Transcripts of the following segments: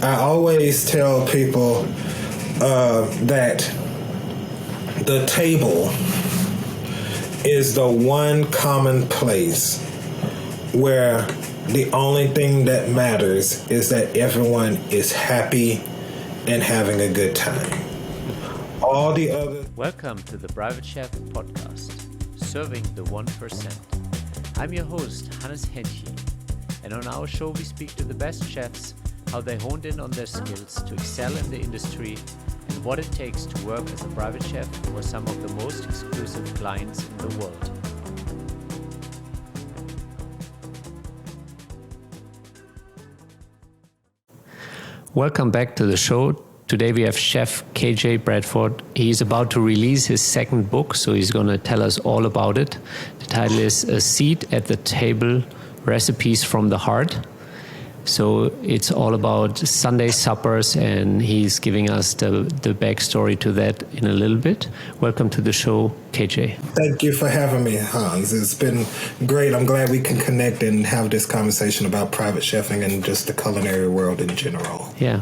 I always tell people that the table is the one common place where the only thing that matters is that everyone is happy and having a good time. All the other... Welcome to the Private Chef podcast, serving the 1%. I'm your host, Hannes Henche, and on our show we speak to the best chefs, how they honed in on their skills to excel in the industry, and what it takes to work as a private chef for some of the most exclusive clients in the world. Welcome back to the show. Today we have Chef KJ Bradford. He's about to release his second book, so he's going to tell us all about it. The title is A Seat at the Table, Recipes from the Heart. So it's all about Sunday suppers, and he's giving us the backstory to that in a little bit. Welcome to the show, KJ. Thank you for having me, Hans. It's been great. I'm glad we can connect and have this conversation about private chefing and just the culinary world in general. Yeah.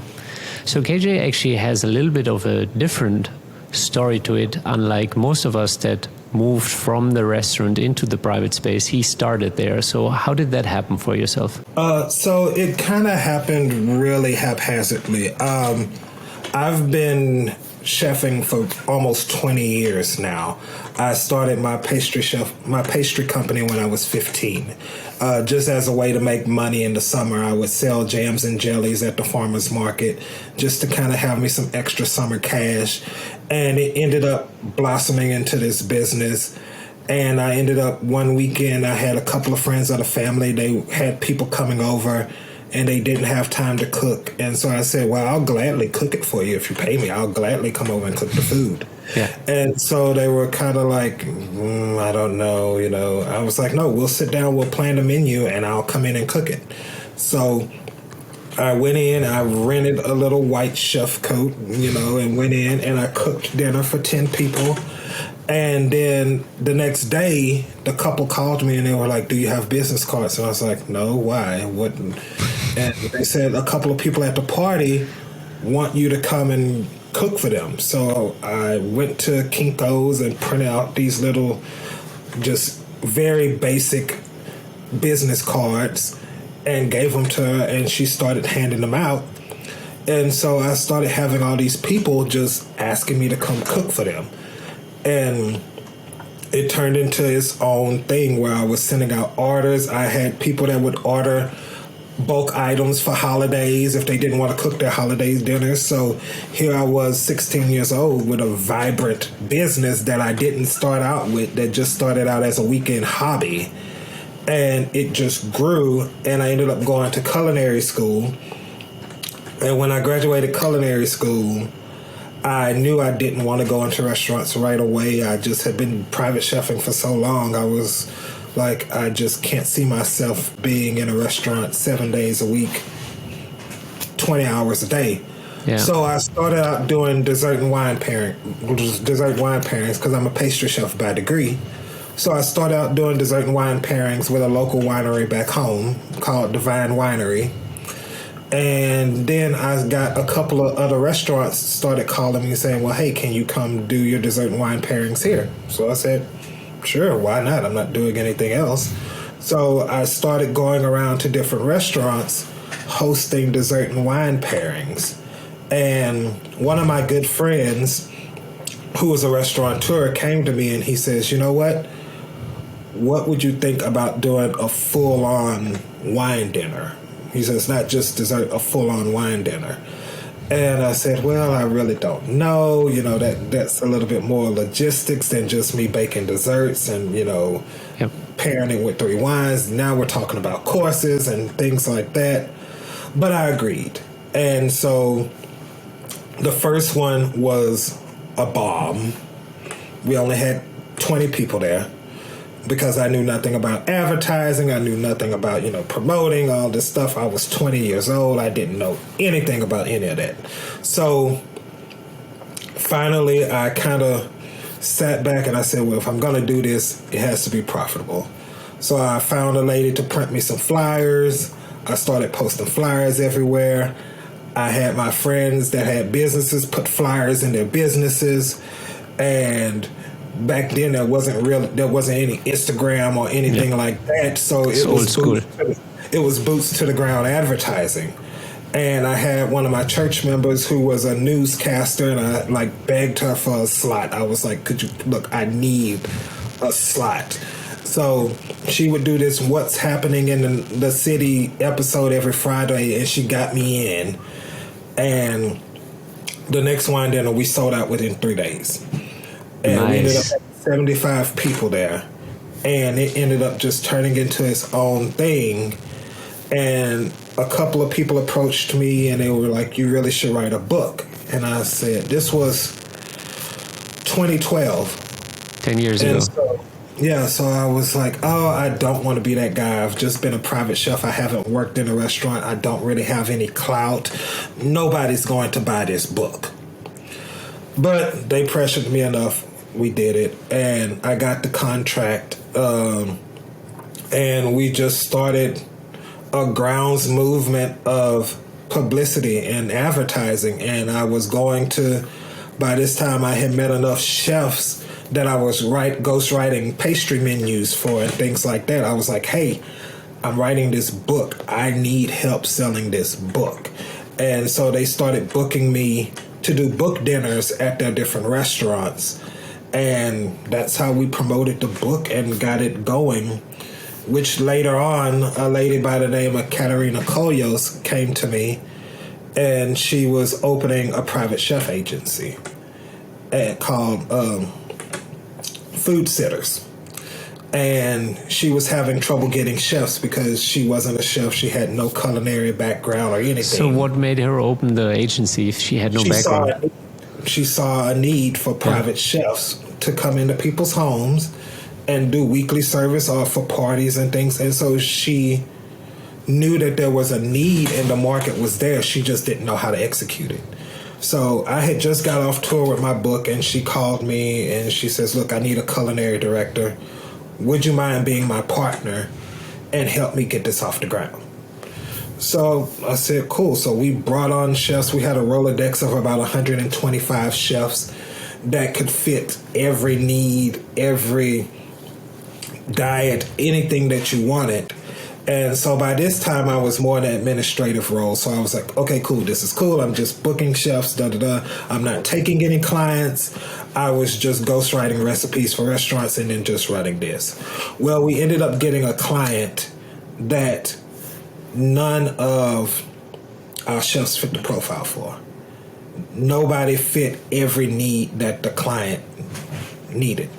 So KJ actually has a little bit of a different story to it, unlike most of us that moved from the restaurant into the private space. He started there. So how did that happen for yourself? So it kind of happened really haphazardly. I've been chefing for almost 20 years now. I started my pastry company when I was 15. Just as a way to make money in the summer, I would sell jams and jellies at the farmer's market just to kind of have me some extra summer cash. And it ended up blossoming into this business. And I ended up one weekend, I had a couple of friends of the family. They had people coming over and they didn't have time to cook. And so I said, well, I'll gladly cook it for you. If you pay me, I'll gladly come over and cook the food. Yeah. And so they were kind of like, I don't know, I was like, no, we'll sit down, we'll plan the menu, and I'll come in and cook it. So I went in, I rented a little white chef coat, and went in and I cooked dinner for 10 people. And then the next day, the couple called me and they were like, do you have business cards? And I was like, no, why? What? And they said a couple of people at the party want you to come and cook for them. So I went to Kinko's and printed out these little, just very basic business cards and gave them to her, and she started handing them out. And so I started having all these people just asking me to come cook for them. And it turned into its own thing where I was sending out orders. I had people that would order bulk items for holidays if they didn't want to cook their holiday dinners. So here I was, 16 years old, with a vibrant business that I didn't start out with, that just started out as a weekend hobby. And it just grew, and I ended up going to culinary school. And when I graduated culinary school, I knew I didn't want to go into restaurants right away. I just had been private chefing for so long. I was like, I just can't see myself being in a restaurant 7 days a week, 20 hours a day. Yeah. So I started out doing dessert wine pairings because I'm a pastry chef by degree. So I started out doing dessert and wine pairings with a local winery back home called Divine Winery. And then I got a couple of other restaurants started calling me saying, well, hey, can you come do your dessert and wine pairings here? So I said, sure, why not? I'm not doing anything else. So I started going around to different restaurants hosting dessert and wine pairings. And one of my good friends, who was a restaurateur, came to me and he says, you know what? What would you think about doing a full-on wine dinner? He says, not just dessert, a full-on wine dinner. And I said, well, I really don't know. That's a little bit more logistics than just me baking desserts and, pairing it with 3 wines. Now we're talking about courses and things like that. But I agreed. And so the first one was a bomb. We only had 20 people there. Because I knew nothing about advertising, I knew nothing about, promoting, all this stuff. I was 20 years old. I didn't know anything about any of that. So finally, I kind of sat back and I said, well, if I'm going to do this, it has to be profitable. So I found a lady to print me some flyers. I started posting flyers everywhere. I had my friends that had businesses put flyers in their businesses, and back then there wasn't any Instagram or anything like that. So It's old school. It was boots to the ground advertising. And I had one of my church members who was a newscaster, and I like begged her for a slot. I was like, "Could you look? I need a slot." So she would do this "What's Happening in the City" episode every Friday, and she got me in. And the next wine dinner we sold out within 3 days, and we ended up having 75 people there, and it ended up just turning into its own thing. And a couple of people approached me and they were like, "You really should write a book." And I said, this was 2012. 10 years ago. So I was like, oh, I don't want to be that guy. I've just been a private chef. I haven't worked in a restaurant. I don't really have any clout. Nobody's going to buy this book. But they pressured me enough. We did it. And I got the contract. And we just started a grounds movement of publicity and advertising. And I was going to, by this time I had met enough chefs that I was ghostwriting pastry menus for and things like that. I was like, hey, I'm writing this book. I need help selling this book. And so they started booking me to do book dinners at their different restaurants. And that's how we promoted the book and got it going, which later on, a lady by the name of Katerina Koyos came to me, and she was opening a private chef agency called Food Sitters. And she was having trouble getting chefs because she wasn't a chef. She had no culinary background or anything. So what made her open the agency if she had no background? She saw a need for private chefs to come into people's homes and do weekly service or for parties and things. And so she knew that there was a need and the market was there. She just didn't know how to execute it. So I had just got off tour with my book, and she called me and she says, look, I need a culinary director. Would you mind being my partner and help me get this off the ground? So I said, cool. So we brought on chefs. We had a Rolodex of about 125 chefs that could fit every need, every diet, anything that you wanted. And so by this time I was more in an administrative role. So I was like, okay, cool. This is cool. I'm just booking chefs, I'm not taking any clients. I was just ghostwriting recipes for restaurants and then just running this. Well, we ended up getting a client that none of our chefs fit the profile for. Nobody fit every need that the client needed.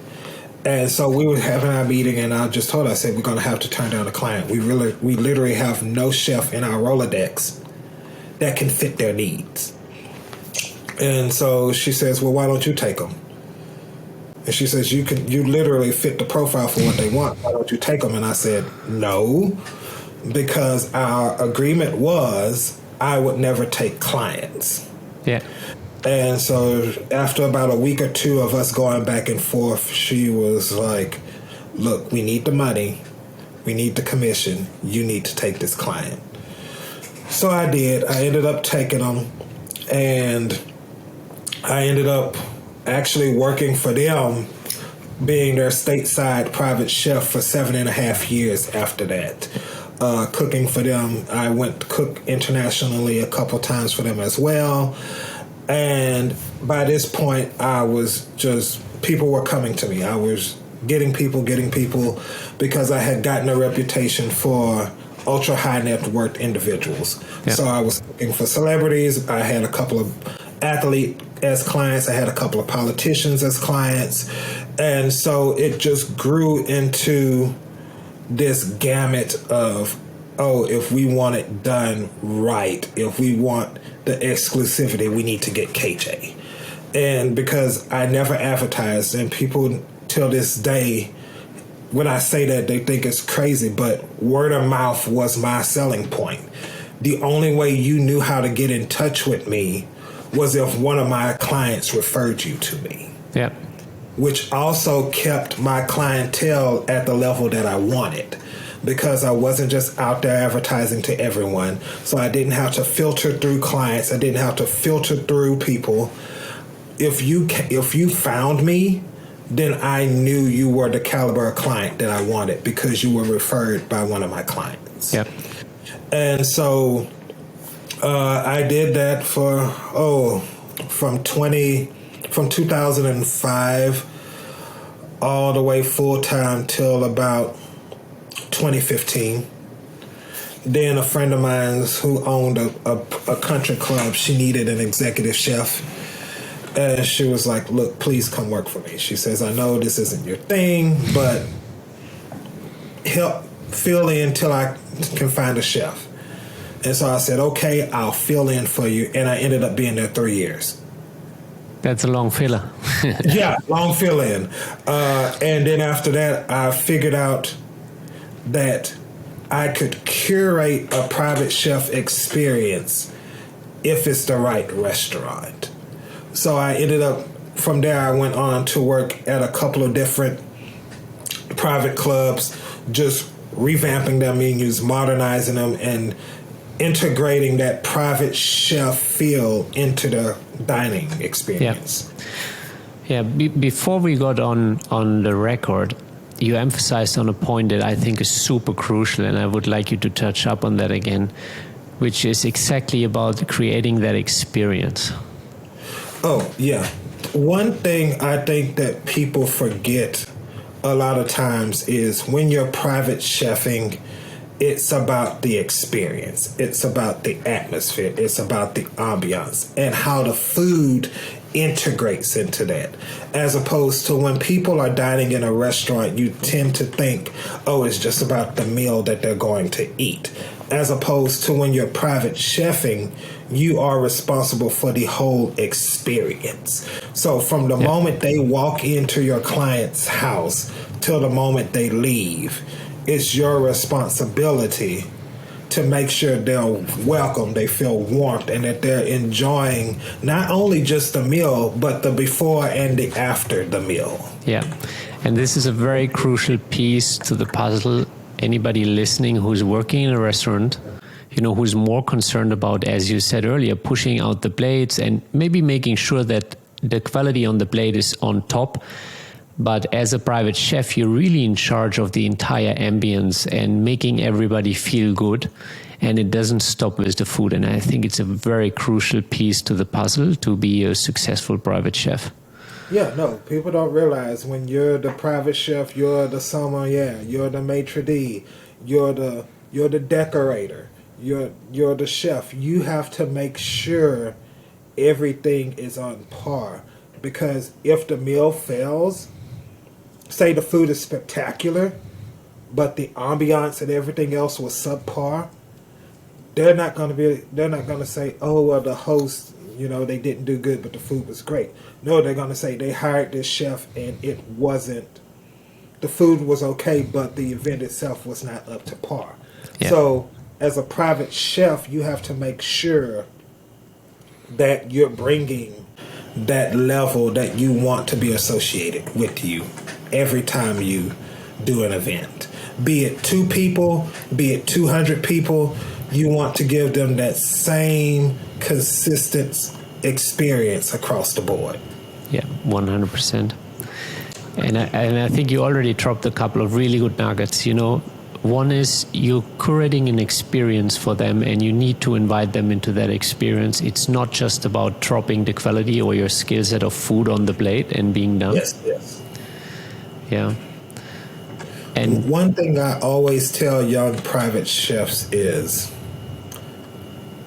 And so we were having our meeting, and I just told her, I said, we're going to have to turn down the client. We literally have no chef in our Rolodex that can fit their needs. And so she says, well, why don't you take them? And she says, you literally fit the profile for what they want. Why don't you take them? And I said, no, because our agreement was I would never take clients. Yeah. And so after about a week or two of us going back and forth, she was like, look, we need the money. We need the commission. You need to take this client. So I did. I ended up taking them, and I ended up actually working for them, being their stateside private chef for 7.5 years after that. Cooking for them. I went to cook internationally a couple times for them as well. And by this point, people were coming to me. I was getting people, because I had gotten a reputation for ultra high net worth individuals. Yeah. So I was looking for celebrities. I had a couple of athletes as clients. I had a couple of politicians as clients. And so it just grew into this gamut of, if we want it done right, if we want the exclusivity, we need to get KJ. And because I never advertised, and people till this day, when I say that, they think it's crazy, but word of mouth was my selling point. The only way you knew how to get in touch with me was if one of my clients referred you to me. Yeah. Which also kept my clientele at the level that I wanted. because I wasn't just out there advertising to everyone. So I didn't have to filter through clients. I didn't have to filter through people. If you found me, then I knew you were the caliber of client that I wanted because you were referred by one of my clients. Yep. And so I did that from 2005 all the way full time till about 2015. Then a friend of mine who owned a country club, she needed an executive chef. And she was like, look, please come work for me. She says, I know this isn't your thing, but help fill in till I can find a chef. And so I said, okay, I'll fill in for you. And I ended up being there 3 years. That's a long filler. Yeah, long fill in. And then after that, I figured out that I could curate a private chef experience if it's the right restaurant. So I ended up, from there, I went on to work at a couple of different private clubs, just revamping their menus, modernizing them, and integrating that private chef feel into the dining experience. Yeah. Before we got on the record, you emphasized on a point that I think is super crucial, and I would like you to touch up on that again, which is exactly about creating that experience. Oh, yeah. One thing I think that people forget a lot of times is when you're private chefing, it's about the experience. It's about the atmosphere. It's about the ambiance and how the food integrates into that. As opposed to when people are dining in a restaurant, you tend to think, oh, it's just about the meal that they're going to eat. As opposed to when you're private chefing, you are responsible for the whole experience. So from the moment they walk into your client's house till the moment they leave, it's your responsibility to make sure they're welcome, they feel warmth, and that they're enjoying not only just the meal, but the before and the after the meal. Yeah. And this is a very crucial piece to the puzzle. Anybody listening who's working in a restaurant, who's more concerned about, as you said earlier, pushing out the plates and maybe making sure that the quality on the plate is on top. But as a private chef, you're really in charge of the entire ambience and making everybody feel good. And it doesn't stop with the food. And I think it's a very crucial piece to the puzzle to be a successful private chef. Yeah, no, people don't realize when you're the private chef, you're the sommelier, you're the maitre d', you're the decorator, you're the chef. You have to make sure everything is on par, because if the meal fails, say the food is spectacular, but the ambiance and everything else was subpar, they're not going to say, oh, well, the host, they didn't do good, but the food was great. No, they're going to say they hired this chef and the food was okay, but the event itself was not up to par. Yeah. So as a private chef, you have to make sure that you're bringing that level that you want to be associated with you every time you do an event. Be it 2 people, be it 200 people, you want to give them that same consistent experience across the board. Yeah, 100%. And I think you already dropped a couple of really good nuggets. One is you're curating an experience for them, and you need to invite them into that experience. It's not just about dropping the quality or your skill set of food on the plate and being done. Yes. Yeah. And one thing I always tell young private chefs is,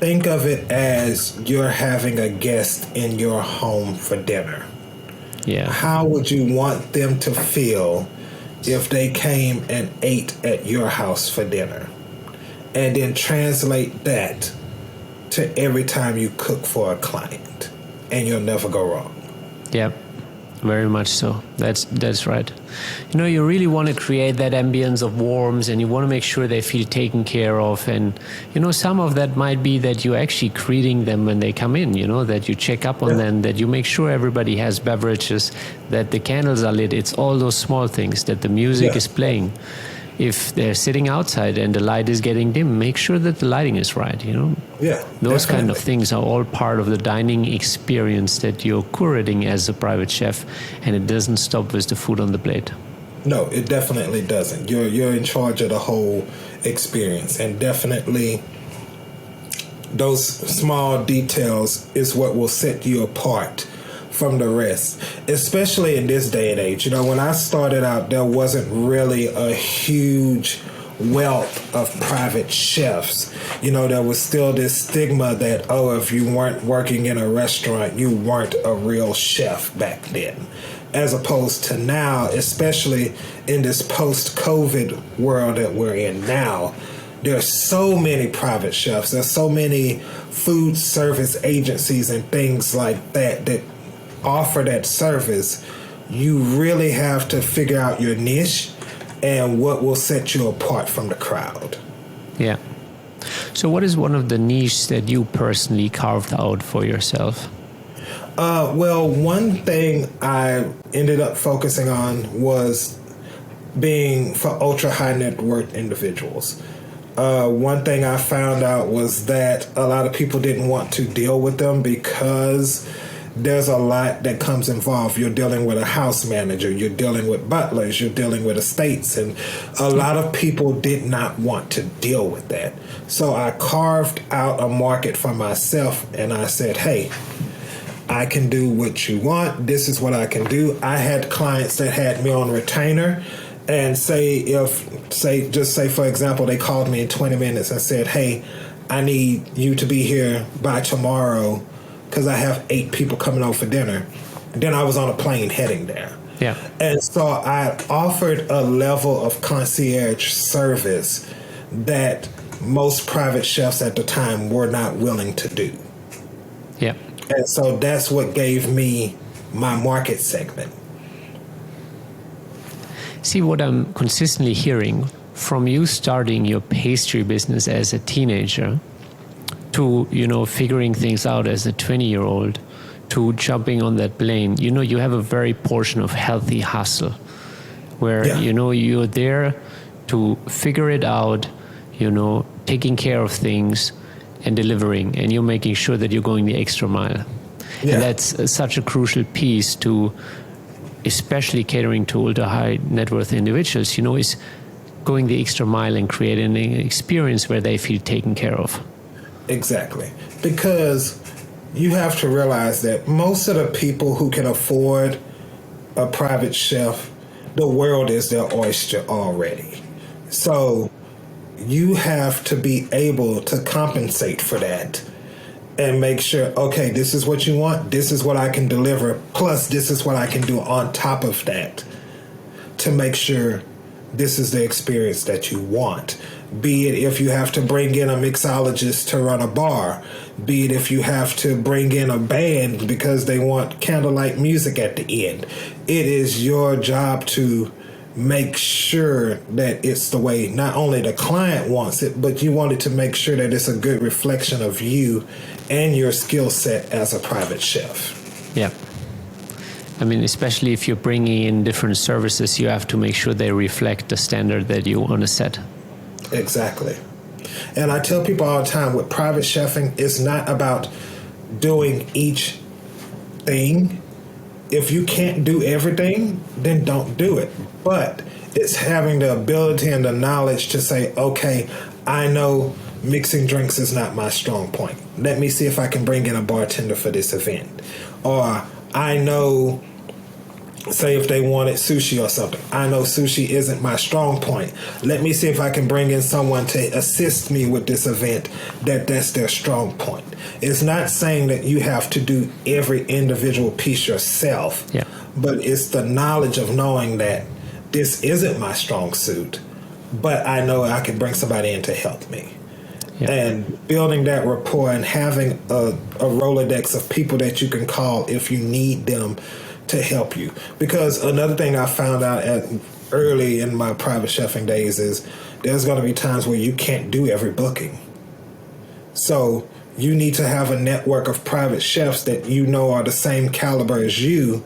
think of it as you're having a guest in your home for dinner. Yeah. How would you want them to feel if they came and ate at your house for dinner? And then translate that to every time you cook for a client, and you'll never go wrong. Yeah. Very much so. That's right. You really want to create that ambience of warmth, and you want to make sure they feel taken care of. And, some of that might be that you're actually greeting them when they come in, that you check up on them, that you make sure everybody has beverages, that the candles are lit. It's all those small things, that the music is playing. if they're sitting outside and the light is getting dim, make sure that the lighting is right, you know? Yeah. Those definitely. kind of things are all part of the dining experience that you're curating as a private chef, and it doesn't stop with the food on the plate. No, it definitely doesn't. You're in charge of the whole experience, and definitely those small details is what will set you apart from the rest, especially in this day and age. You know, when I started out, there wasn't really a huge wealth of private chefs. You know, there was still this stigma that, oh, if you weren't working in a restaurant, you weren't a real chef back then. As opposed to now, especially in this post-COVID world that we're in now, there's so many private chefs. There's so many food service agencies and things like that that offer that service. You really have to figure out your niche and what will set you apart from the crowd. Yeah. So what is one of the niches that you personally carved out for yourself? Well, one thing I ended up focusing on was being for ultra high net worth individuals. One thing I found out was that a lot of people didn't want to deal with them because there's a lot that comes involved. You're dealing with a house manager, you're dealing with butlers, you're dealing with estates, and a lot of people did not want to deal with that. So I carved out a market for myself, and I said, hey, I can do what you want. This is what I can do. I had clients that had me on retainer, and say for example, they called me in 20 minutes and said, hey, I need you to be here by tomorrow because I have 8 people coming over for dinner. And then I was on a plane heading there. Yeah. And so I offered a level of concierge service that most private chefs at the time were not willing to do. Yeah. And so that's what gave me my market segment. See, what I'm consistently hearing from you starting your pastry business as a teenager to, you know, figuring things out as a 20-year-old to jumping on that plane, you know, you have a very portion of healthy hustle where, you know, you're there to figure it out, you know, taking care of things and delivering, and you're making sure that you're going the extra mile. Yeah. And that's such a crucial piece to, especially catering to ultra high net worth individuals, you know, is going the extra mile and creating an experience where they feel taken care of. Exactly. Because you have to realize that most of the people who can afford a private chef, the world is their oyster already. So you have to be able to compensate for that and make sure, okay, this is what you want, this is what I can deliver, plus this is what I can do on top of that to make sure this is the experience that you want. Be it if you have to bring in a mixologist to run a bar, be it if you have to bring in a band because they want candlelight music at the end. It is your job to make sure that it's the way not only the client wants it, but you want it to make sure that it's a good reflection of you and your skill set as a private chef. Yeah. I mean, especially if you're bringing in different services, you have to make sure they reflect the standard that you want to set. Exactly. And I tell people all the time, with private chefing, it's not about doing each thing. If you can't do everything, then don't do it. But it's having the ability and the knowledge to say, okay, I know mixing drinks is not my strong point. Let me see if I can bring in a bartender for this event. Or I know, say if they wanted sushi or something, I know sushi isn't my strong point. Let me see if I can bring in someone to assist me with this event that's their strong point. It's not saying that you have to do every individual piece yourself, but it's the knowledge of knowing that this isn't my strong suit, but I know I can bring somebody in to help me. And building that rapport and having a Rolodex of people that you can call if you need them to help you. Because another thing I found out early in my private chefing days is there's going to be times where you can't do every booking. So you need to have a network of private chefs that you know are the same caliber as you,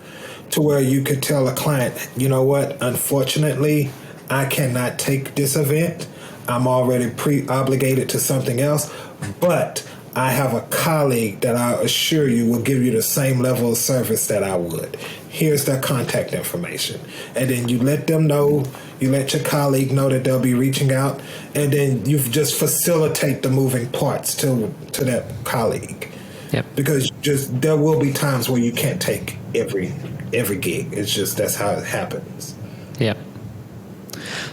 to where you could tell a client, you know what, unfortunately, I cannot take this event. I'm already pre-obligated to something else, but I have a colleague that I assure you will give you the same level of service that I would. Here's their contact information. And then you let them know, you let your colleague know that they'll be reaching out, and then you just facilitate the moving parts to that colleague. Yep. Because just there will be times where you can't take every gig. It's just that's how it happens. Yeah.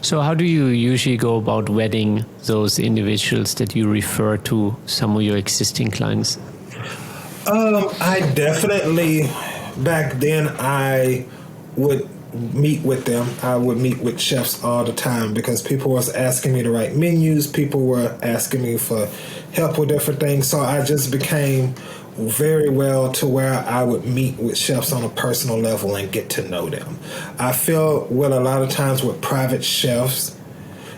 So how do you usually go about vetting those individuals that you refer to some of your existing clients? I definitely, back then I would meet with them. I would meet with chefs all the time because people was asking me to write menus. People were asking me for help with different things. So I just became very well to where I would meet with chefs on a personal level and get to know them. I feel a lot of times with private chefs,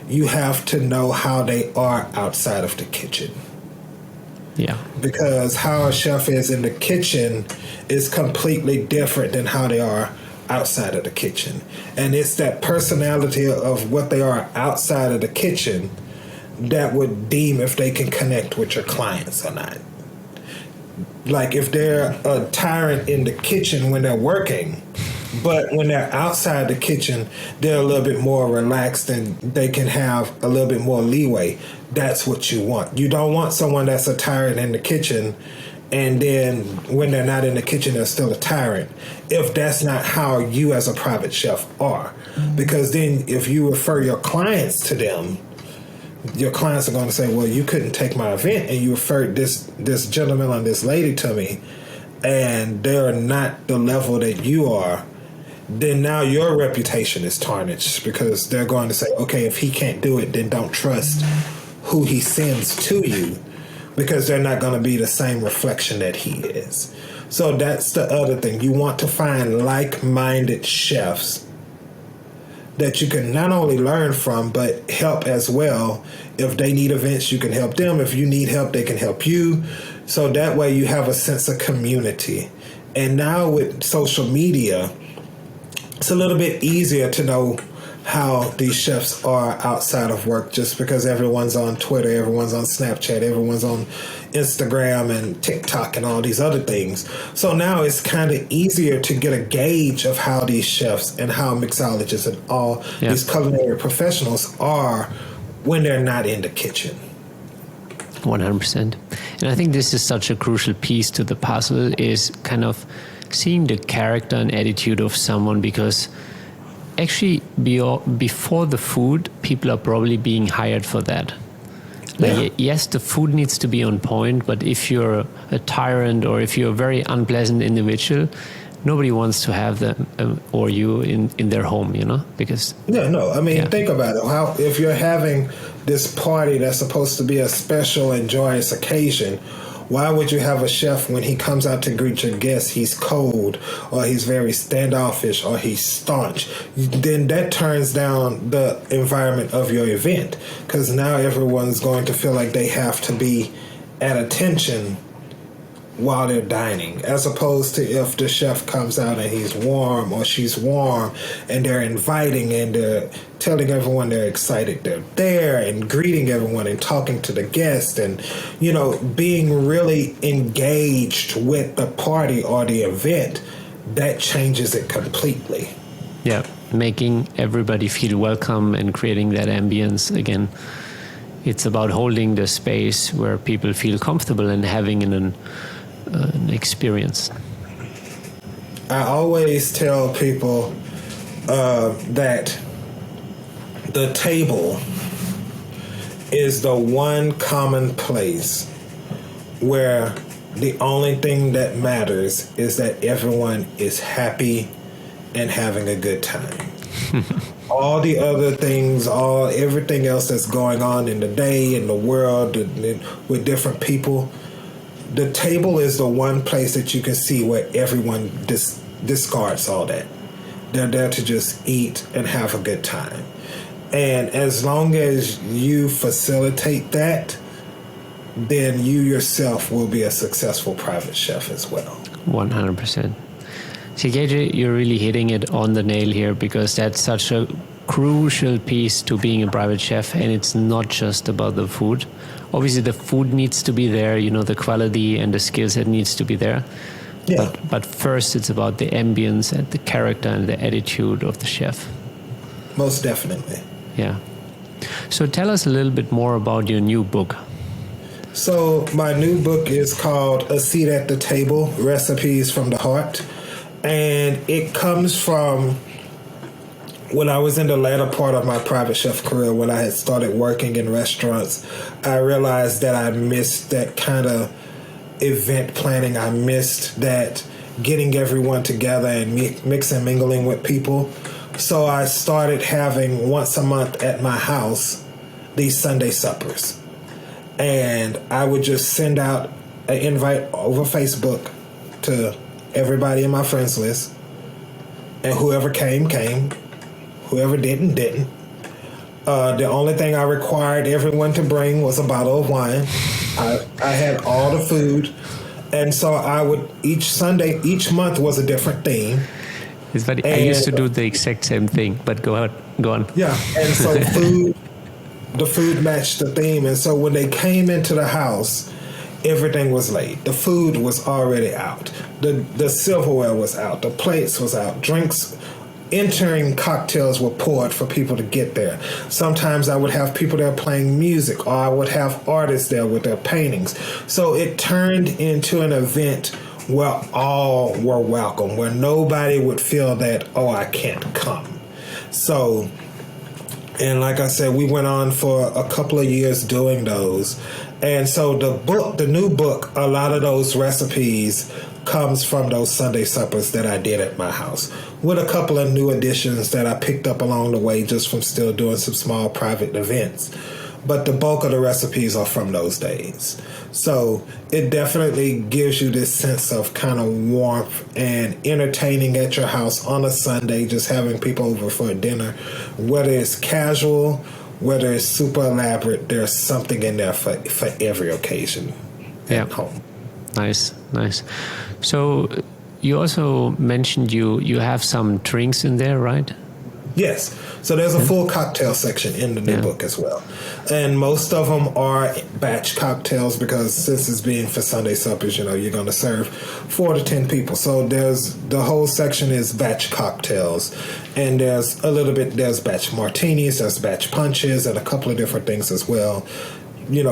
you have to know how they are outside of the kitchen. Yeah. Because how a chef is in the kitchen is completely different than how they are outside of the kitchen. And it's that personality of what they are outside of the kitchen that would deem if they can connect with your clients or not. Like if they're a tyrant in the kitchen when they're working, but when they're outside the kitchen, they're a little bit more relaxed and they can have a little bit more leeway. That's what you want. You don't want someone that's a tyrant in the kitchen and then when they're not in the kitchen, they're still a tyrant. If that's not how you as a private chef are. Because then if you refer your clients to them, your clients are going to say, well, you couldn't take my event and you referred this gentleman or this lady to me and they're not the level that you are, then now your reputation is tarnished because they're going to say, okay, if he can't do it, then don't trust who he sends to you because they're not going to be the same reflection that he is. So that's the other thing. You want to find like-minded chefs that you can not only learn from, but help as well. If they need events, you can help them. If you need help, they can help you. So that way you have a sense of community. And now with social media, it's a little bit easier to know how these chefs are outside of work just because everyone's on Twitter, everyone's on Snapchat, everyone's on Instagram and TikTok and all these other things. So now it's kind of easier to get a gauge of how these chefs and how mixologists and all these culinary professionals are when they're not in the kitchen. 100%. And I think this is such a crucial piece to the puzzle is kind of seeing the character and attitude of someone because actually before the food, people are probably being hired for that. Like, yes, the food needs to be on point, but if you're a tyrant or if you're a very unpleasant individual, nobody wants to have them or you in their home, you know, because... No. I mean, think about it. How if you're having this party that's supposed to be a special and joyous occasion, why would you have a chef when he comes out to greet your guests, he's cold or he's very standoffish or he's staunch? Then that turns down the environment of your event because now everyone's going to feel like they have to be at attention while they're dining, as opposed to if the chef comes out and he's warm or she's warm and they're inviting and they're telling everyone they're excited they're there and greeting everyone and talking to the guests and, you know, being really engaged with the party or the event, that changes it completely. Yeah, making everybody feel welcome and creating that ambience again. It's about holding the space where people feel comfortable and having an experience. I always tell people that the table is the one common place where the only thing that matters is that everyone is happy and having a good time. All the other things, everything else that's going on in the day, in the world, with different people, the table is the one place that you can see where everyone discards all that. They're there to just eat and have a good time. And as long as you facilitate that, then you yourself will be a successful private chef as well. 100%. See, KJ, you're really hitting it on the nail here because that's such a crucial piece to being a private chef, and it's not just about the food. Obviously, the food needs to be there, the quality and the skill set needs to be there. Yeah. But first, it's about the ambience and the character and the attitude of the chef. Most definitely. Yeah. So tell us a little bit more about your new book. So my new book is called A Seat at the Table, Recipes from the Heart. And it comes from when I was in the latter part of my private chef career, when I had started working in restaurants. I realized that I missed that kind of event planning. I missed that getting everyone together and mix and mingling with people. So I started having once a month at my house these Sunday suppers. And I would just send out an invite over Facebook to everybody in my friends list. And whoever came, came. Whoever didn't. The only thing I required everyone to bring was a bottle of wine. I had all the food. And so I would, each month was a different theme. It's funny. I used to do the exact same thing, but go on. Yeah, and so the food matched the theme. And so when they came into the house, everything was laid. The food was already out. The silverware was out. The plates was out. Drinks, entering cocktails were poured for people to get there. Sometimes I would have people there playing music, or I would have artists there with their paintings. So it turned into an event where all were welcome, where nobody would feel that, oh, I can't come. So, and like I said, we went on for a couple of years doing those. And so the new book, a lot of those recipes comes from those Sunday suppers that I did at my house, with a couple of new additions that I picked up along the way just from still doing some small private events. But the bulk of the recipes are from those days. So it definitely gives you this sense of kind of warmth and entertaining at your house on a Sunday, just having people over for a dinner. Whether it's casual, whether it's super elaborate, there's something in there for every occasion at home. Nice. So you also mentioned you have some drinks in there, right? Yes. So there's a full cocktail section in the new book as well. And most of them are batch cocktails because since it's being for Sunday suppers, you're going to serve 4 to 10 people. So the whole section is batch cocktails. And there's batch martinis, there's batch punches, and a couple of different things as well,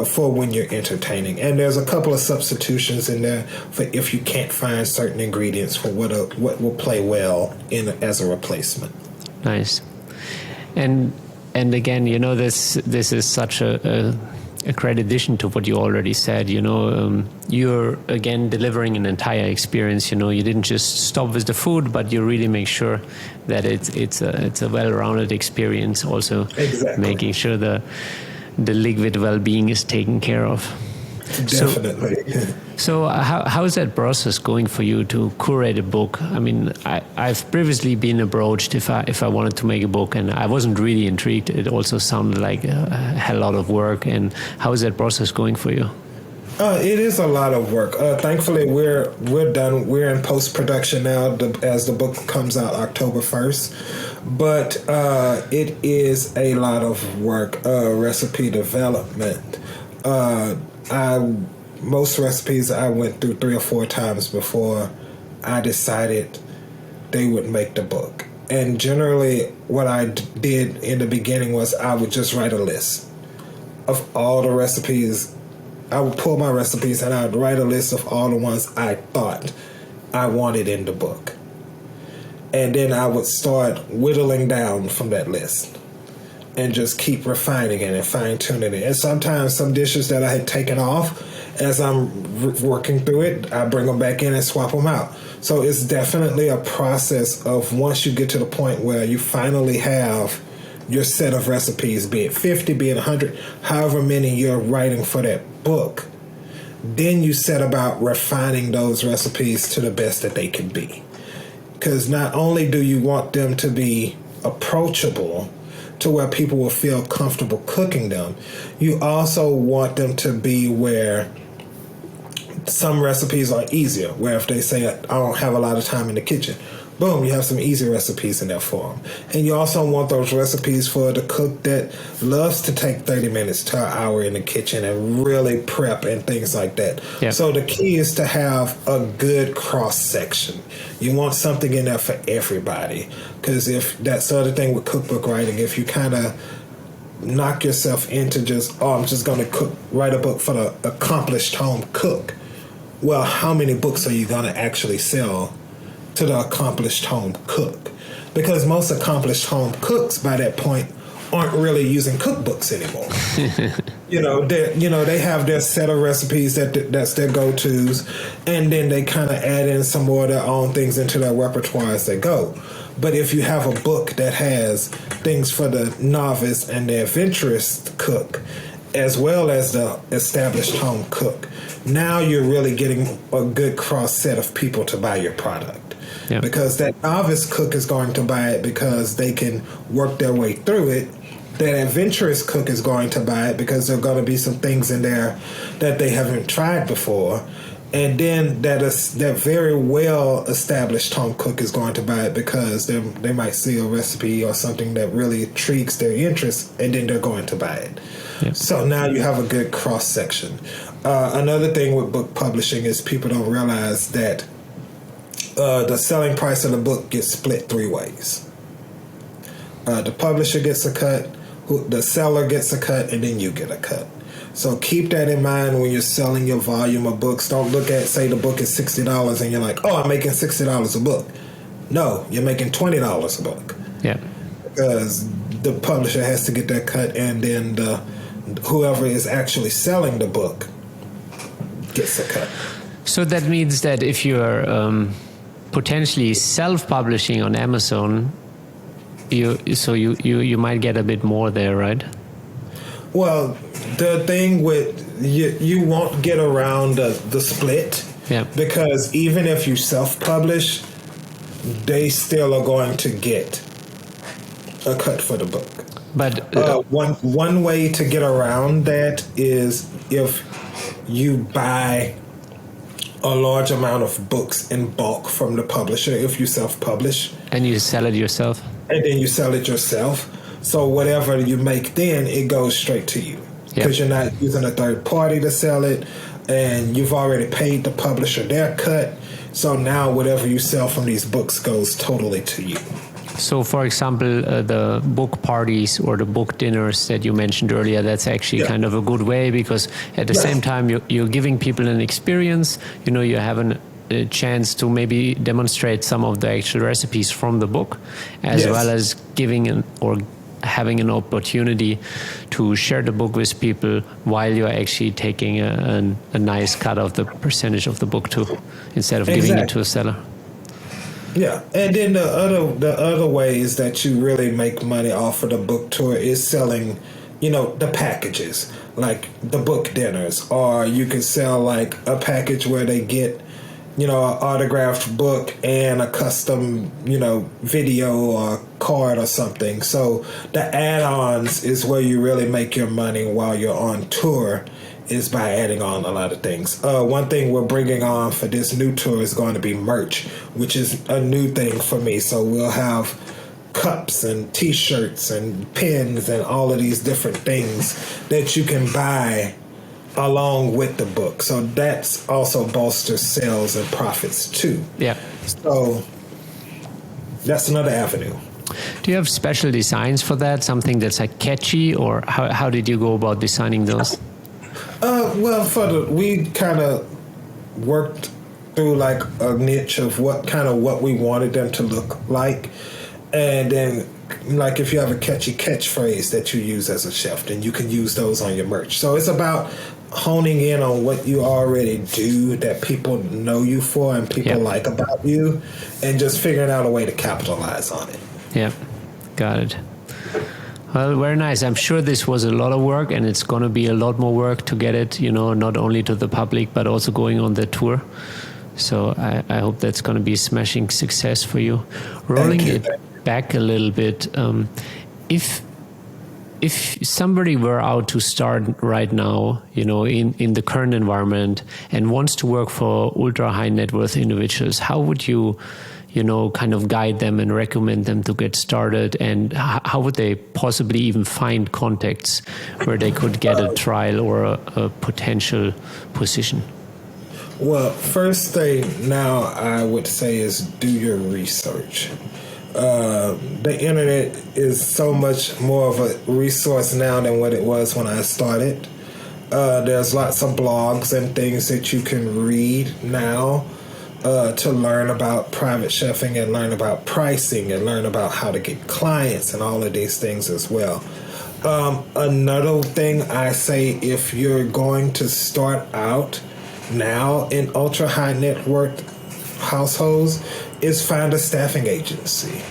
for when you're entertaining. And there's a couple of substitutions in there for if you can't find certain ingredients for what will play well as a replacement. Nice. And again, this is such a great addition to what you already said. You're again delivering an entire experience. You didn't just stop with the food, but you really make sure that it's a well-rounded experience. Also, making sure the liquid well-being is taken care of. Definitely. So how is that process going for you to curate a book? I mean, I've previously been approached if I wanted to make a book, and I wasn't really intrigued. It also sounded like a hell lot of work. And how is that process going for you? It is a lot of work. Thankfully, we're done. We're in post-production now as the book comes out October 1st. But it is a lot of work, recipe development. Most recipes I went through 3 or 4 times before I decided they would make the book. And generally what I did in the beginning was I would just write a list of all the recipes. I would pull my recipes and I would write a list of all the ones I thought I wanted in the book. And then I would start whittling down from that list and just keep refining it and fine-tuning it. And sometimes some dishes that I had taken off, as I'm working through it, I bring them back in and swap them out. So it's definitely a process of once you get to the point where you finally have your set of recipes, be it 50, be it 100, however many you're writing for that book, then you set about refining those recipes to the best that they can be. Because not only do you want them to be approachable to where people will feel comfortable cooking them, you also want them to be where some recipes are easier, where if they say, I don't have a lot of time in the kitchen, Boom, you have some easy recipes in there for them. And you also want those recipes for the cook that loves to take 30 minutes to an hour in the kitchen and really prep and things like that. Yep. So the key is to have a good cross-section. You want something in there for everybody. Because if that's the other thing with cookbook writing, if you kind of knock yourself into just, I'm just going to write a book for the accomplished home cook. Well, how many books are you going to actually sell to the accomplished home cook? Because most accomplished home cooks by that point aren't really using cookbooks anymore. They have their set of recipes that's their go-tos, and then they kind of add in some more of their own things into their repertoire as they go. But if you have a book that has things for the novice and the adventurous cook, as well as the established home cook, now you're really getting a good cross set of people to buy your product. Yeah. Because that novice cook is going to buy it because they can work their way through it. That adventurous cook is going to buy it because there are going to be some things in there that they haven't tried before. And then that very well established home cook is going to buy it because they might see a recipe or something that really intrigues their interest, and then they're going to buy it. Yep. So now you have a good cross section. Another thing with book publishing is people don't realize that the selling price of the book gets split 3 ways. The publisher gets a cut, the seller gets a cut, and then you get a cut. So keep that in mind when you're selling your volume of books. Don't look at, say the book is $60 and you're like, I'm making $60 a book. No, you're making $20 a book. Yeah. Because the publisher has to get that cut, and then whoever is actually selling the book gets a cut. So that means that if you're potentially self-publishing on Amazon, you might get a bit more there, right? Well, the thing with you won't get around the split, because even if you self-publish, they still are going to get a cut for the book. But one way to get around that is if you buy a large amount of books in bulk from the publisher, if you self-publish. And you sell it yourself. And then you sell it yourself. So whatever you make then, it goes straight to you. Because you're not using a third party to sell it, and you've already paid the publisher their cut. So now whatever you sell from these books goes totally to you. So, for example, the book parties or the book dinners that you mentioned earlier, that's actually kind of a good way, because at the same time you're giving people an experience. You're having a chance to maybe demonstrate some of the actual recipes from the book, as well as giving having an opportunity to share the book with people while you're actually taking a nice cut of the percentage of the book too, instead of giving it to a seller. Yeah, and then the other ways that you really make money off of the book tour is selling, the packages, like the book dinners, or you can sell like a package where they get, an autographed book and a custom, video or card or something. So the add-ons is where you really make your money while you're on tour, is by adding on a lot of things. One thing we're bringing on for this new tour is going to be merch, which is a new thing for me. So we'll have cups and T-shirts and pins and all of these different things that you can buy along with the book. So that's also bolsters sales and profits too. Yeah. So that's another avenue. Do you have special designs for that? Something that's like catchy, or how did you go about designing those? Well, we kind of worked through like a niche of what we wanted them to look like, and then like if you have a catchy catchphrase that you use as a chef, then you can use those on your merch. So it's about honing in on what you already do that people know you for and people like about you, and just figuring out a way to capitalize on it. Yeah, got it. Well, very nice. I'm sure this was a lot of work, and it's going to be a lot more work to get it, not only to the public, but also going on the tour. So I hope that's going to be a smashing success for you. Rolling it back a little bit, if if somebody were out to start right now, in the current environment and wants to work for ultra high net worth individuals, how would you, kind of guide them and recommend them to get started? And how would they possibly even find contacts where they could get a trial or a potential position? Well, first thing now I would say is do your research. The internet is so much more of a resource now than what it was when I started. There's lots of blogs and things that you can read now to learn about private chefing and learn about pricing and learn about how to get clients and all of these things as well. Another thing I say, if you're going to start out now in ultra high net worth households, is find a staffing agency.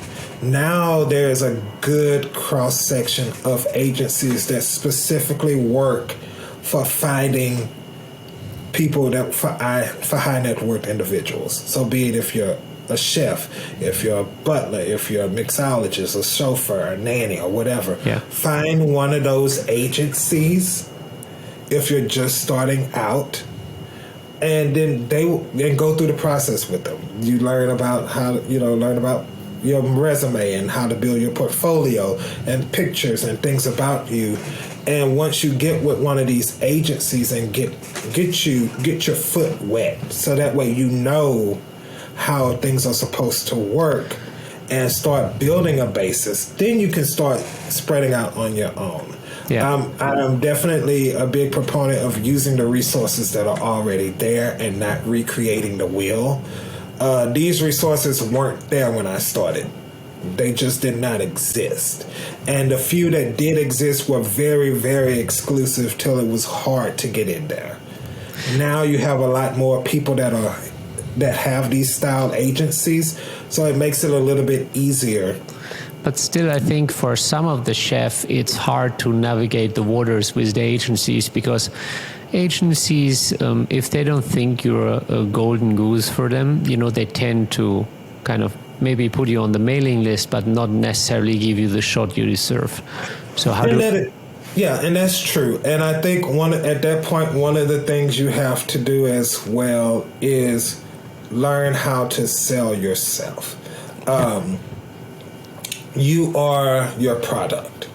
Now there's a good cross section of agencies that specifically work for finding people that for high net worth individuals. So be it if you're a chef, if you're a butler, if you're a mixologist, a chauffeur, a nanny, or whatever, find one of those agencies if you're just starting out. And then then go through the process with them. You learn about how learn about your resume and how to build your portfolio and pictures and things about you. And once you get with one of these agencies and get your foot wet, so that way you know how things are supposed to work and start building a basis, then you can start spreading out on your own. Yeah. I'm definitely a big proponent of using the resources that are already there and not recreating the wheel. These resources weren't there when I started. They just did not exist. And the few that did exist were very, very exclusive till it was hard to get in there. Now you have a lot more people that have these style agencies, so it makes it a little bit easier. But still, I think for some of the chef, it's hard to navigate the waters with the agencies, because agencies, if they don't think you're a golden goose for them, they tend to kind of maybe put you on the mailing list, but not necessarily give you the shot you deserve. So and that's true. And I think at that point, one of the things you have to do as well is learn how to sell yourself. You are your product.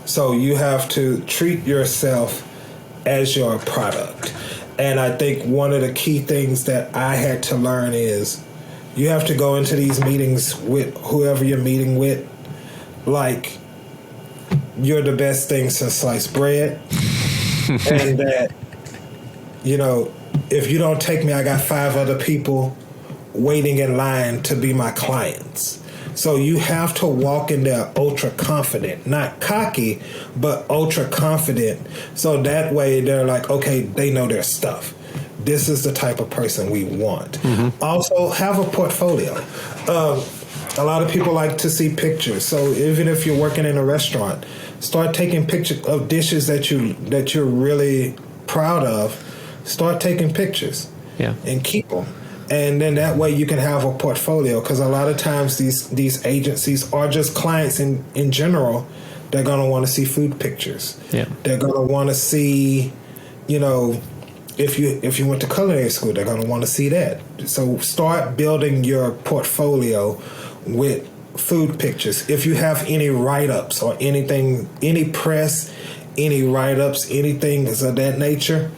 So you have to treat yourself as your product. And I think one of the key things that I had to learn is you have to go into these meetings with whoever you're meeting with like you're the best thing since sliced bread. And that, if you don't take me, I got 5 other people waiting in line to be my clients. So you have to walk in there ultra confident, not cocky, but ultra confident. So that way they're like, okay, they know their stuff. This is the type of person we want. Mm-hmm. Also, have a portfolio. A lot of people like to see pictures. So even if you're working in a restaurant, start taking pictures of dishes that you're really proud of. Start taking pictures and keep them. And then that way you can have a portfolio, because a lot of times these agencies are just clients in general. They're going to want to see food pictures. Yeah. They're going to want to see, if you went to culinary school, they're going to want to see that. So start building your portfolio with food pictures. If you have any write-ups or anything, any press, any write-ups, anything of that nature,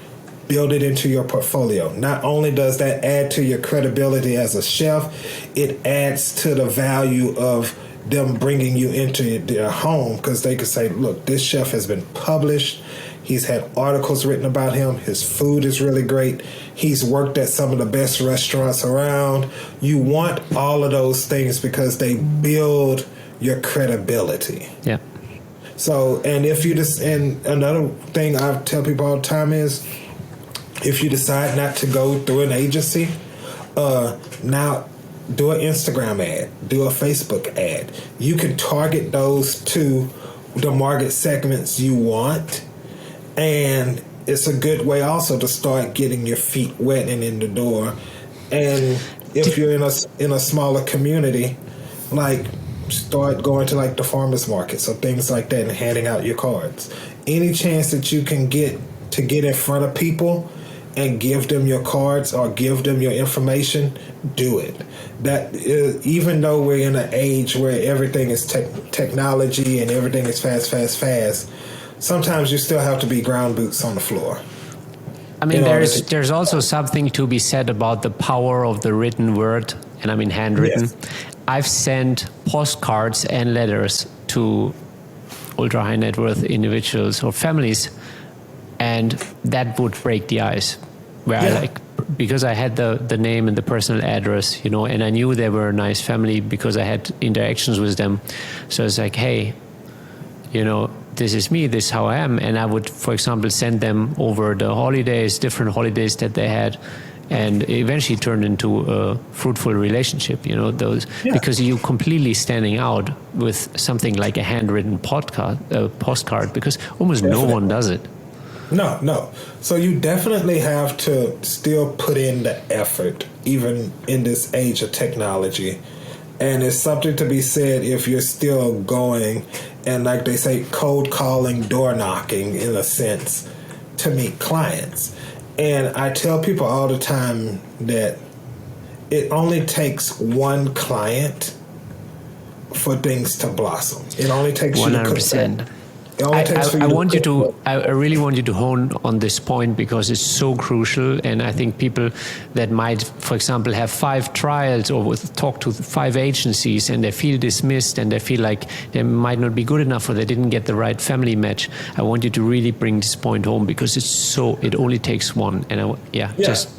build it into your portfolio. Not only does that add to your credibility as a chef, it adds to the value of them bringing you into their home, because they could say, look, this chef has been published. He's had articles written about him. His food is really great. He's worked at some of the best restaurants around. You want all of those things because they build your credibility. Yeah. So, and another thing I tell people all the time is, if you decide not to go through an agency, now do an Instagram ad, do a Facebook ad. You can target those to the market segments you want, and it's a good way also to start getting your feet wet and in the door. And if you're in a smaller community, like start going to like the farmers market, so things like that, and handing out your cards. Any chance that you can get in front of people and give them your cards or give them your information, do it. That is, even though we're in an age where everything is technology and everything is fast, sometimes you still have to be ground boots on the floor. I mean, there's also something to be said about the power of the written word, and I mean handwritten. Yes. I've sent postcards and letters to ultra high net worth individuals or families, and that would break the ice. Where I because I had the name and the personal address, and I knew they were a nice family because I had interactions with them. So it's like, hey, this is me, this is how I am. And I would, for example, send them over the holidays, different holidays that they had, and eventually turned into a fruitful relationship, because you're completely standing out with something like a handwritten postcard, because almost no one does it. No. So you definitely have to still put in the effort, even in this age of technology. And it's something to be said if you're still going and, like they say, cold calling, door knocking, in a sense, to meet clients. And I tell people all the time that it only takes one client for things to blossom. It only takes 100%. I really want you to hone on this point because it's so crucial. And I think people that might, for example, have 5 trials or talk to 5 agencies and they feel dismissed and they feel like they might not be good enough or they didn't get the right family match. I want you to really bring this point home because it only takes one. And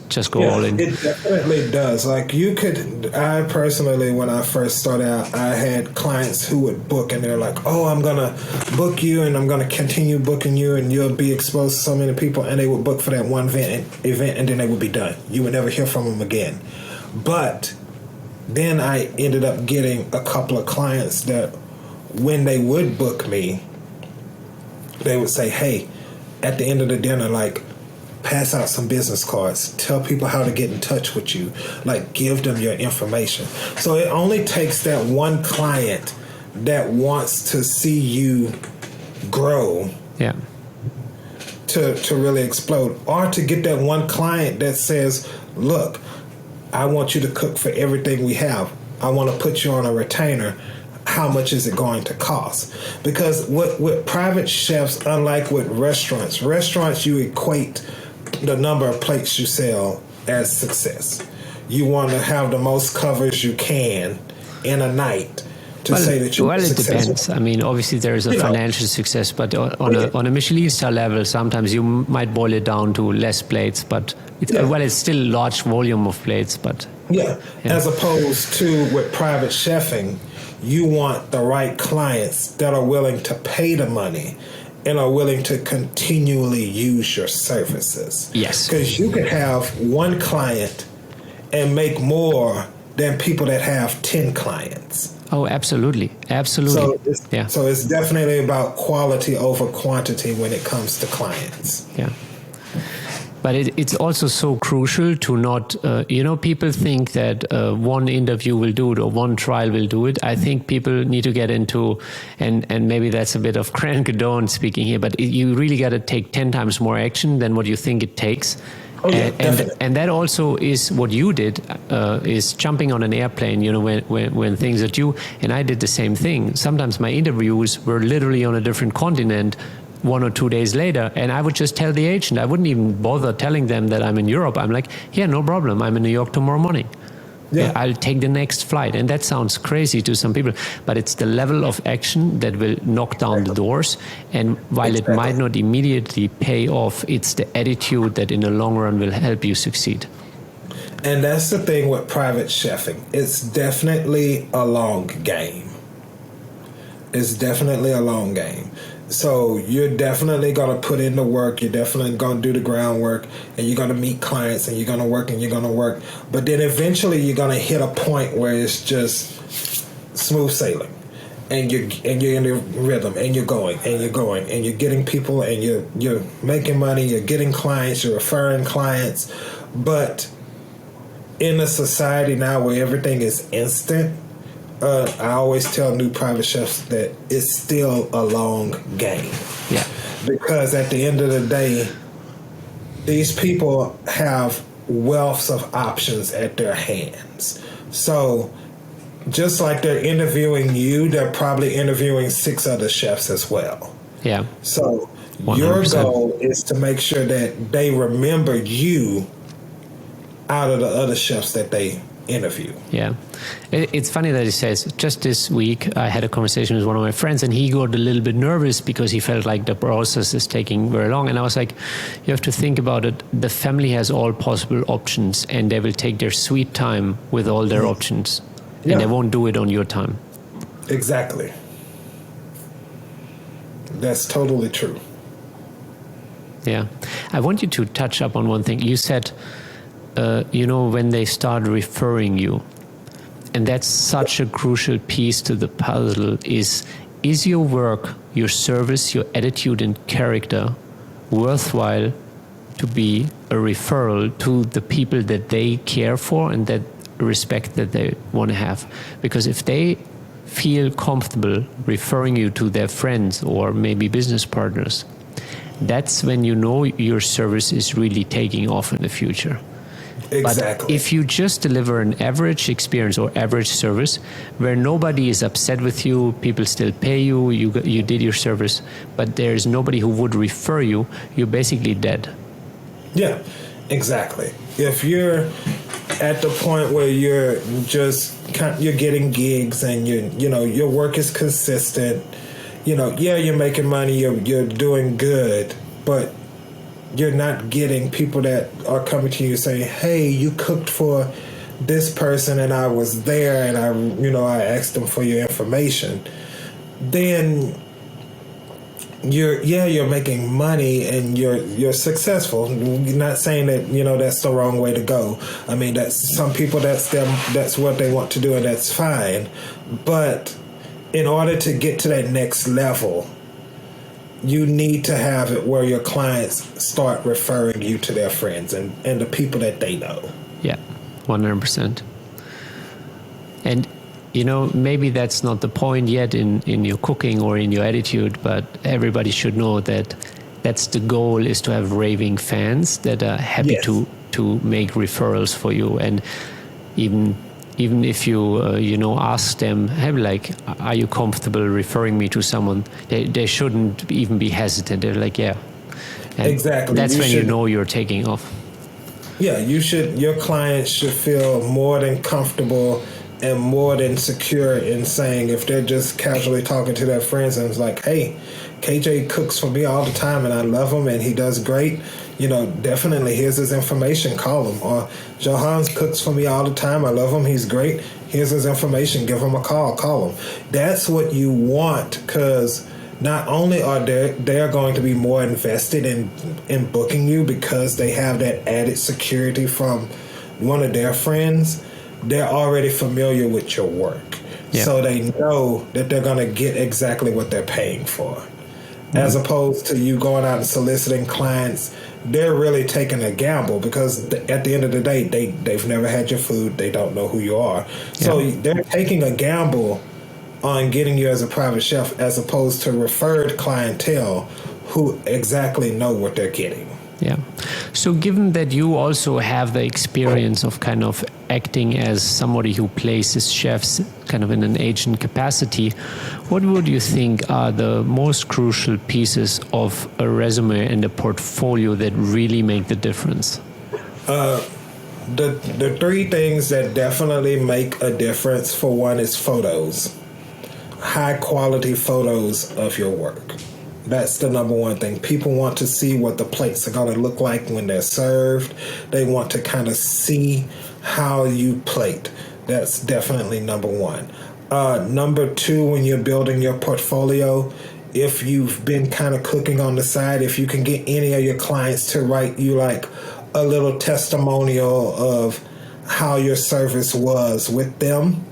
just go all in. It definitely does. Like I personally, when I first started out, I had clients who would book and they're like, oh, I'm going to book you and I'm going to continue booking you and you'll be exposed to so many people, and they would book for that one event and then they would be done. You would never hear from them again. But then I ended up getting a couple of clients that when they would book me, they would say, hey, at the end of the dinner, like, pass out some business cards, tell people how to get in touch with you, like give them your information. So it only takes that one client that wants to see you grow to really explode, or to get that one client that says, look, I want you to cook for everything we have. I want to put you on a retainer. How much is it going to cost? Because with private chefs, unlike with restaurants you equate the number of plates you sell as success. You want to have the most covers you can in a night to say that you're successful. It depends. I mean, obviously there is a financial success, but on a Michelin star level, sometimes you might boil it down to less plates, but it's still large volume of plates. But as opposed to with private chefing, you want the right clients that are willing to pay the money and are willing to continually use your services. Yes. Because you could have one client and make more than people that have 10 clients. Oh, absolutely. So it's definitely about quality over quantity when it comes to clients. Yeah. But it's also so crucial to not, people think that one interview will do it or one trial will do it. I think people need to get into, and maybe that's a bit of Grant Cardone speaking here, but you really got to take 10 times more action than what you think it takes. And that also is what you did, is jumping on an airplane, when things are due. And I did the same thing. Sometimes my interviews were literally on a different continent 1 or 2 days later, and I would just tell the agent. I wouldn't even bother telling them that I'm in Europe. I'm like, no problem. I'm in New York tomorrow morning. I'll take the next flight. And that sounds crazy to some people, but it's the level of action that will knock down the doors. And while it might not immediately pay off, it's the attitude that in the long run will help you succeed. And that's the thing with private chefing. It's definitely a long game. So you're definitely going to put in the work. You're definitely going to do the groundwork, and you're going to meet clients, and you're going to work, and you're going to work. But then eventually you're going to hit a point where it's just smooth sailing, and you're in the rhythm, and you're going, and you're getting people, and you're making money. You're getting clients. You're referring clients. But in a society now where everything is instant, I always tell new private chefs that it's still a long game. Yeah. Because at the end of the day, these people have wealths of options at their hands. So just like they're interviewing you, they're probably interviewing 6 other chefs as well. Yeah. So 100%. Your goal is to make sure that they remember you out of the other chefs that they interview. Yeah. It's funny that he says, just this week, I had a conversation with one of my friends and he got a little bit nervous because he felt like the process is taking very long. And I was like, you have to think about it. The family has all possible options and they will take their sweet time with all their options. And they won't do it on your time. Exactly. That's totally true. Yeah. I want you to touch up on one thing. You said, when they start referring you, and that's such a crucial piece to the puzzle, is your work, your service, your attitude and character worthwhile to be a referral to the people that they care for and that respect that they want to have? Because if they feel comfortable referring you to their friends or maybe business partners, that's when you know your service is really taking off in the future. Exactly. But if you just deliver an average experience or average service where nobody is upset with you, people still pay you, you did your service, but there's nobody who would refer you, you're basically dead. Yeah, exactly. If you're at the point where you're getting gigs and your work is consistent, you're making money, you're doing good, but you're not getting people that are coming to you saying, hey, you cooked for this person and I was there and I asked them for your information, then you're making money and you're successful. You're not saying that that's the wrong way to go. I mean, that's some people, that's what they want to do and that's fine. But in order to get to that next level, you need to have it where your clients start referring you to their friends and the people that they know. Yeah, 100%. And, maybe that's not the point yet in your cooking or in your attitude, but everybody should know that that's the goal, is to have raving fans that are happy to make referrals for you. And even if you ask them, hey, like, are you comfortable referring me to someone? They shouldn't even be hesitant. They're like, yeah. And exactly. That's when you know you're taking off. Yeah, your clients should feel more than comfortable and more than secure in saying, if they're just casually talking to their friends and it's like, hey, KJ cooks for me all the time and I love him and he does great, definitely here's his information, call him. Or Johannes cooks for me all the time, I love him, he's great, here's his information, give him a call him. That's what you want, because not only are they're going to be more invested in booking you because they have that added security from one of their friends, they're already familiar with your work. Yeah. So they know that they're going to get exactly what they're paying for. Mm-hmm. As opposed to you going out and soliciting clients, they're really taking a gamble because at the end of the day, they've never had your food. They don't know who you are. Yeah. So they're taking a gamble on getting you as a private chef as opposed to referred clientele who exactly know what they're getting. Yeah. So given that you also have the experience of kind of acting as somebody who places chefs kind of in an agent capacity, what would you think are the most crucial pieces of a resume and a portfolio that really make the difference? The 3 things that definitely make a difference, for one, is photos. High quality photos of your work. That's the number one thing. People want to see what the plates are going to look like when they're served. They want to kind of see how you plate. That's definitely number 1. Number 2, when you're building your portfolio, if you've been kind of cooking on the side, if you can get any of your clients to write you like a little testimonial of how your service was with them,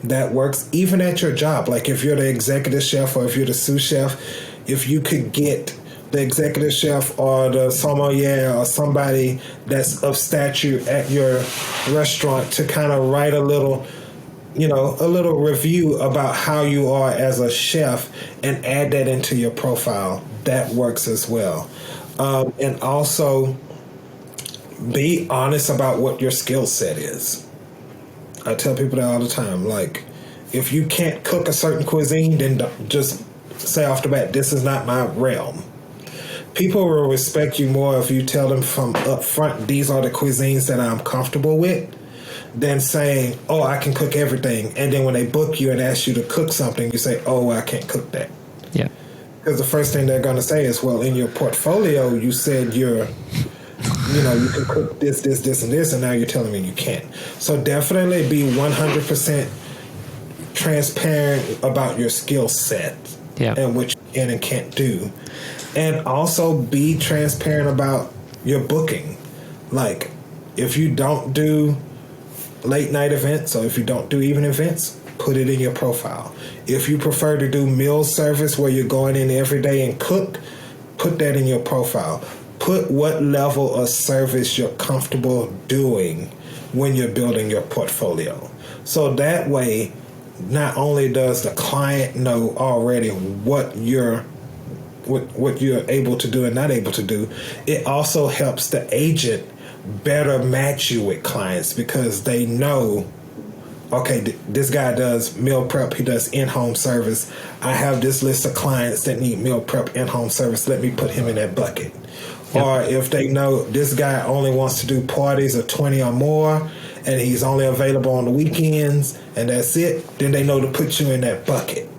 that works. Even at your job, like if you're the executive chef or if you're the sous chef, if you could get the executive chef or the sommelier or somebody that's of stature at your restaurant to kind of write a little a little review about how you are as a chef and add that into your profile. That works as well. And also be honest about what your skill set is. I tell people that all the time. Like, if you can't cook a certain cuisine, then just say off the bat, this is not my realm. People will respect you more if you tell them from up front, these are the cuisines that I'm comfortable with, than saying, oh, I can cook everything. And then when they book you and ask you to cook something, you say, oh, I can't cook that. Yeah. Because the first thing they're going to say is, well, in your portfolio, you said you can cook this, this, this, and this, and now you're telling me you can't. So definitely be 100% transparent about your skill set and what you can and can't do. And also be transparent about your booking. Like, if you don't do late night events or if you don't do evening events, put it in your profile. If you prefer to do meal service where you're going in every day and cook, put that in your profile. Put what level of service you're comfortable doing when you're building your portfolio. So that way, not only does the client know already what you're able to do and not able to do, it also helps the agent better match you with clients because they know, okay, this guy does meal prep, he does in-home service. I have this list of clients that need meal prep in-home service. Let me put him in that bucket. Yep. Or if they know this guy only wants to do parties of 20 or more and he's only available on the weekends and that's it, then they know to put you in that bucket.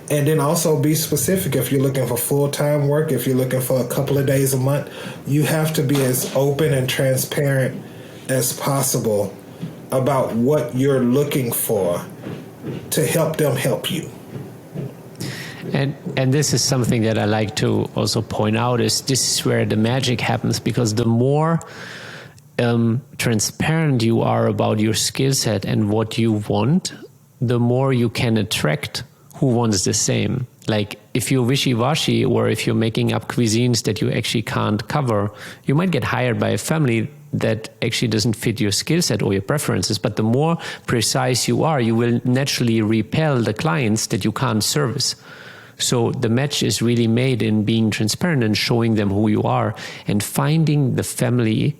And then also be specific if you're looking for full-time work, if you're looking for a couple of days a month, you have to be as open and transparent as possible about what you're looking for to help them help you. And this is something that I like to also point out is this is where the magic happens because the more transparent you are about your skill set and what you want, the more you can attract who wants the same. Like if you're wishy-washy or if you're making up cuisines that you actually can't cover, you might get hired by a family that actually doesn't fit your skill set or your preferences. But the more precise you are, you will naturally repel the clients that you can't service. So the match is really made in being transparent and showing them who you are and finding the family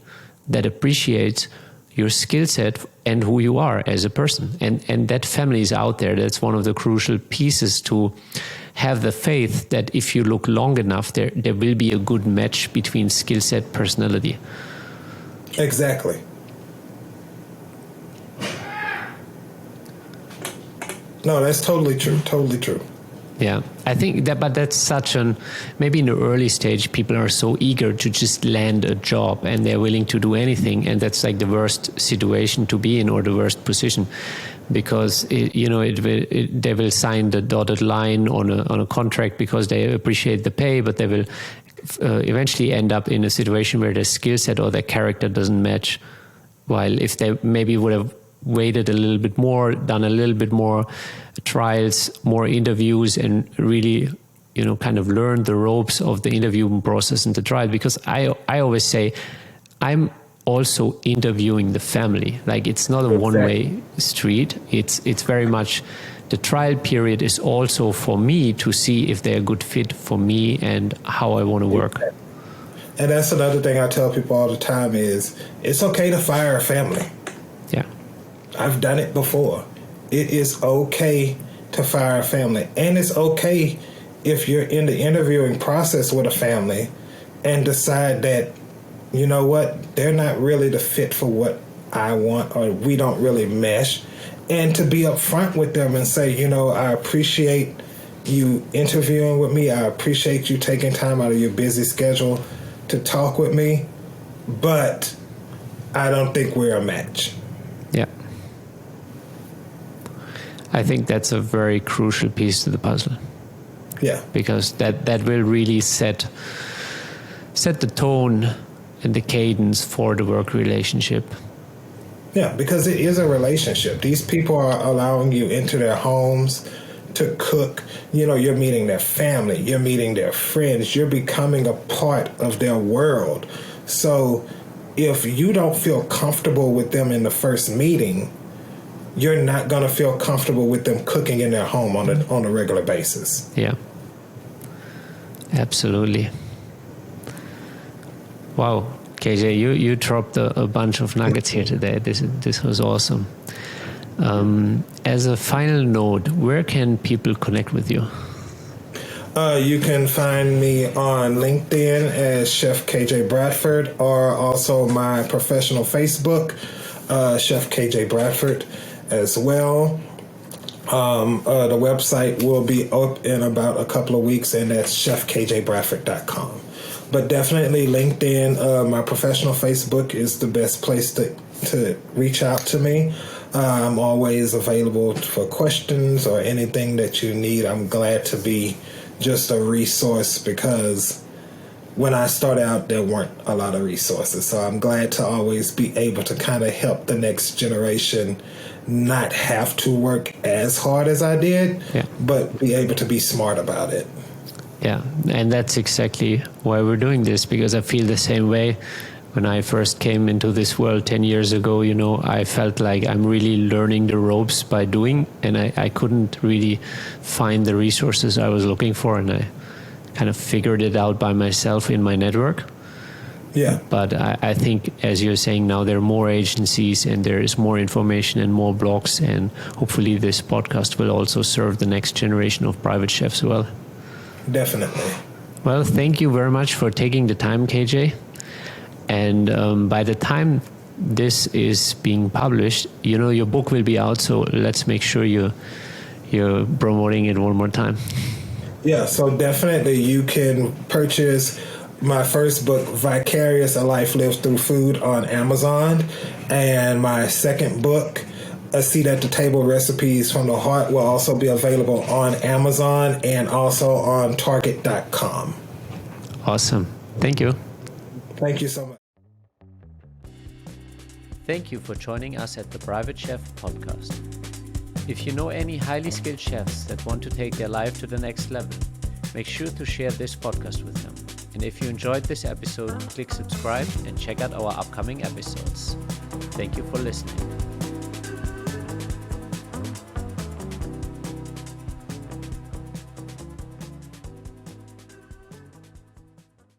that appreciates your skill set and who you are as a person. And that family is out there. That's one of the crucial pieces to have the faith that if you look long enough, there will be a good match between skill set, personality. Exactly. No, that's totally true. Totally true. Yeah, I think that, but that's such maybe in the early stage, people are so eager to just land a job and they're willing to do anything. And that's like the worst situation to be in or the worst position because, they will sign the dotted line on a contract because they appreciate the pay, but they will eventually end up in a situation where their skill set or their character doesn't match. While if they maybe would have waited a little bit more, done a little bit more trials, more interviews, and really, kind of learned the ropes of the interviewing process and the trial. Because I always say, I'm also interviewing the family. Like it's not a one-way street. It's very much the trial period is also for me to see if they're a good fit for me and how I want to work. And that's another thing I tell people all the time is it's okay to fire a family. Yeah. I've done it before. It is okay to fire a family. And it's okay if you're in the interviewing process with a family and decide that, you know what, they're not really the fit for what I want or we don't really mesh. And to be upfront with them and say, I appreciate you interviewing with me. I appreciate you taking time out of your busy schedule to talk with me. But I don't think we're a match. Yeah. I think that's a very crucial piece to the puzzle. Yeah. Because that will really set the tone and the cadence for the work relationship. Yeah, because it is a relationship. These people are allowing you into their homes to cook. You're meeting their family. You're meeting their friends. You're becoming a part of their world. So if you don't feel comfortable with them in the first meeting, you're not going to feel comfortable with them cooking in their home on a regular basis. Yeah. Absolutely. Wow. KJ, you dropped a bunch of nuggets here today. This was awesome. As a final note, where can people connect with you? You can find me on LinkedIn as Chef KJ Bradford, or also my professional Facebook, Chef KJ Bradford, as well. The website will be up in about a couple of weeks, and that's chefkjbradford.com. But definitely LinkedIn, my professional Facebook is the best place to reach out to me. I'm always available for questions or anything that you need. I'm glad to be just a resource, because when I started out, there weren't a lot of resources. So I'm glad to always be able to kind of help the next generation not have to work as hard as I did, but be able to be smart about it. Yeah, and that's exactly why we're doing this, because I feel the same way. When I first came into this world 10 years ago, I felt like I'm really learning the ropes by doing, and I couldn't really find the resources I was looking for, and I kind of figured it out by myself in my network. Yeah. But I think, as you're saying now, there are more agencies and there is more information and more blogs, and hopefully this podcast will also serve the next generation of private chefs well. Definitely. Well, thank you very much for taking the time, KJ. And by the time this is being published, your book will be out, so let's make sure you're promoting it one more time. Yeah, so definitely you can purchase my first book, Vicarious: A Life Lived Through Food, on Amazon, and my second book, A Seat at the Table: Recipes from the Heart, will also be available on Amazon and also on Target.com. Awesome. Thank you. Thank you so much. Thank you for joining us at the Private Chef Podcast. If you know any highly skilled chefs that want to take their life to the next level, make sure to share this podcast with them. And if you enjoyed this episode, click subscribe and check out our upcoming episodes. Thank you for listening.